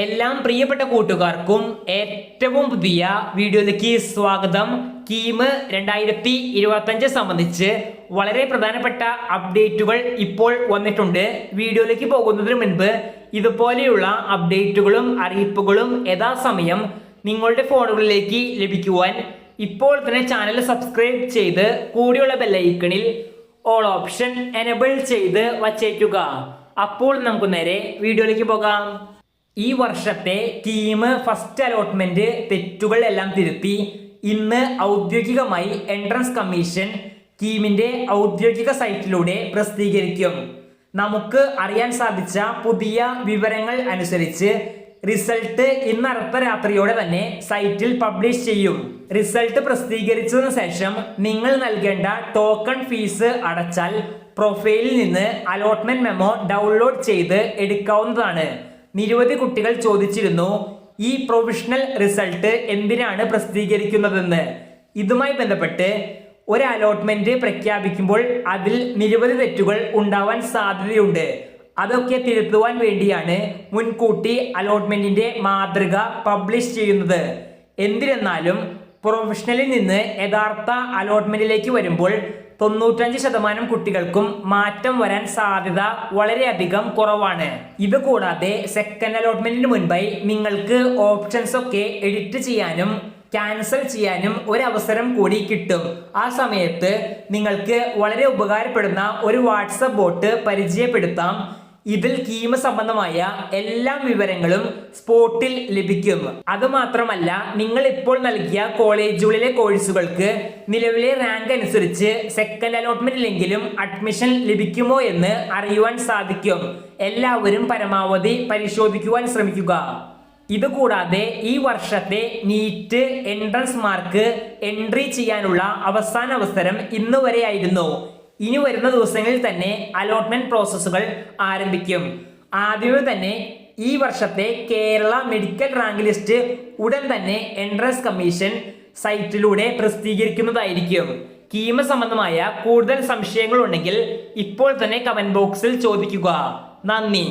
എല്ലാം പ്രിയപ്പെട്ട കൂട്ടുകാർക്കും ഏറ്റവും പുതിയ വീഡിയോയിലേക്ക് സ്വാഗതം. കീം 2025 സംബന്ധിച്ച് വളരെ പ്രധാനപ്പെട്ട അപ്ഡേറ്റുകൾ ഇപ്പോൾ വന്നിട്ടുണ്ട്. വീഡിയോയിലേക്ക് പോകുന്നതിന് മുൻപ് ഇതുപോലെയുള്ള അപ്ഡേറ്റുകളും അറിയിപ്പുകളും യഥാസമയം നിങ്ങളുടെ ഫോണുകളിലേക്ക് ലഭിക്കുവാൻ ഇപ്പോൾ തന്നെ ചാനൽ സബ്സ്ക്രൈബ് ചെയ്ത് കൂടിയുള്ള ബെല്ലൈക്കണിൽ ഓൾ ഓപ്ഷൻ എനേബിൾ ചെയ്ത് വച്ചേക്കുക. അപ്പോൾ നമുക്ക് നേരെ വീഡിയോയിലേക്ക് പോകാം. ഈ വർഷത്തെ കീം ഫസ്റ്റ് അലോട്ട്മെന്റ് തെറ്റുകൾ എല്ലാം തിരുത്തി ഇന്ന് ഔദ്യോഗികമായി എൻട്രൻസ് കമ്മീഷൻ കീമിന്റെ ഔദ്യോഗിക സൈറ്റിലൂടെ പ്രസിദ്ധീകരിക്കും. നമുക്ക് അറിയാൻ സാധിച്ച പുതിയ വിവരങ്ങൾ അനുസരിച്ച് റിസൾട്ട് ഇന്ന് അർദ്ധരാത്രിയോടെ തന്നെ സൈറ്റിൽ പബ്ലിഷ് ചെയ്യും. റിസൾട്ട് പ്രസിദ്ധീകരിച്ചതിനു ശേഷം നിങ്ങൾ നൽകേണ്ട ടോക്കൺ ഫീസ് അടച്ചാൽ പ്രൊഫൈലിൽ നിന്ന് അലോട്ട്മെന്റ് മെമ്മോ ഡൗൺലോഡ് ചെയ്ത് എടുക്കാവുന്നതാണ്. നിരവധി കുട്ടികൾ ചോദിച്ചിരുന്നു ഈ പ്രൊവിഷണൽ റിസൾട്ട് എന്തിനാണ് പ്രസിദ്ധീകരിക്കുന്നതെന്ന്. ഇതുമായി ബന്ധപ്പെട്ട് ഒരു അലോട്ട്മെന്റ് പ്രഖ്യാപിക്കുമ്പോൾ അതിൽ നിരവധി തെറ്റുകൾ ഉണ്ടാവാൻ സാധ്യതയുണ്ട്. അതൊക്കെ തിരുത്തുവാൻ വേണ്ടിയാണ് മുൻകൂട്ടി അലോട്ട്മെന്റിന്റെ മാതൃക പബ്ലിഷ് ചെയ്യുന്നത്. എന്തിരുന്നാലും പ്രൊഫഷണലിൽ നിന്ന് യഥാർത്ഥ അലോട്ട്മെന്റിലേക്ക് വരുമ്പോൾ 95% കുട്ടികൾക്കും മാറ്റം വരാൻ സാധ്യത വളരെയധികം കുറവാണ്. ഇത് കൂടാതെ സെക്കൻഡ് അലോട്ട്മെന്റിന് മുൻപായി നിങ്ങൾക്ക് ഓപ്ഷൻസ് ഒക്കെ എഡിറ്റ് ചെയ്യാനും ക്യാൻസൽ ചെയ്യാനും ഒരു അവസരം കൂടി കിട്ടും. ആ സമയത്ത് നിങ്ങൾക്ക് വളരെ ഉപകാരപ്പെടുന്ന ഒരു വാട്സപ്പ് ബോട്ട് പരിചയപ്പെടുത്താം. ഇതിൽ കീം സംബന്ധമായ എല്ലാ വിവരങ്ങളും സ്പോട്ടിൽ ലഭിക്കും. അതുമാത്രമല്ല, നിങ്ങൾ ഇപ്പോൾ നൽകിയ കോളേജുകളിലെ കോഴ്സുകൾക്ക് നിലവിലെ റാങ്ക് അനുസരിച്ച് സെക്കൻഡ് അലോട്ട്മെന്റിലെങ്കിലും അഡ്മിഷൻ ലഭിക്കുമോ എന്ന് അറിയുവാൻ സാധിക്കും. എല്ലാവരും പരമാവധി പരിശോധിക്കുവാൻ ശ്രമിക്കുക. ഇതുകൂടാതെ ഈ വർഷത്തെ നീറ്റ് എൻട്രൻസ് മാർക്ക് എൻട്രി ചെയ്യാനുള്ള അവസാന അവസരം ഇന്ന് വരെയായിരുന്നു. ഇനി വരുന്ന ദിവസങ്ങളിൽ തന്നെ അലോട്ട്മെന്റ് പ്രോസസ്സുകൾ ആരംഭിക്കും. ആദ്യമേ തന്നെ ഈ വർഷത്തെ കേരള മെഡിക്കൽ റാങ്ക് ലിസ്റ്റ് ഉടൻ തന്നെ എൻട്രൻസ് കമ്മീഷൻ സൈറ്റിലൂടെ പ്രസിദ്ധീകരിക്കുന്നതായിരിക്കും. കീം സംബന്ധമായ കൂടുതൽ സംശയങ്ങൾ ഉണ്ടെങ്കിൽ ഇപ്പോൾ തന്നെ കമന്റ് ബോക്സിൽ ചോദിക്കുക. നന്ദി.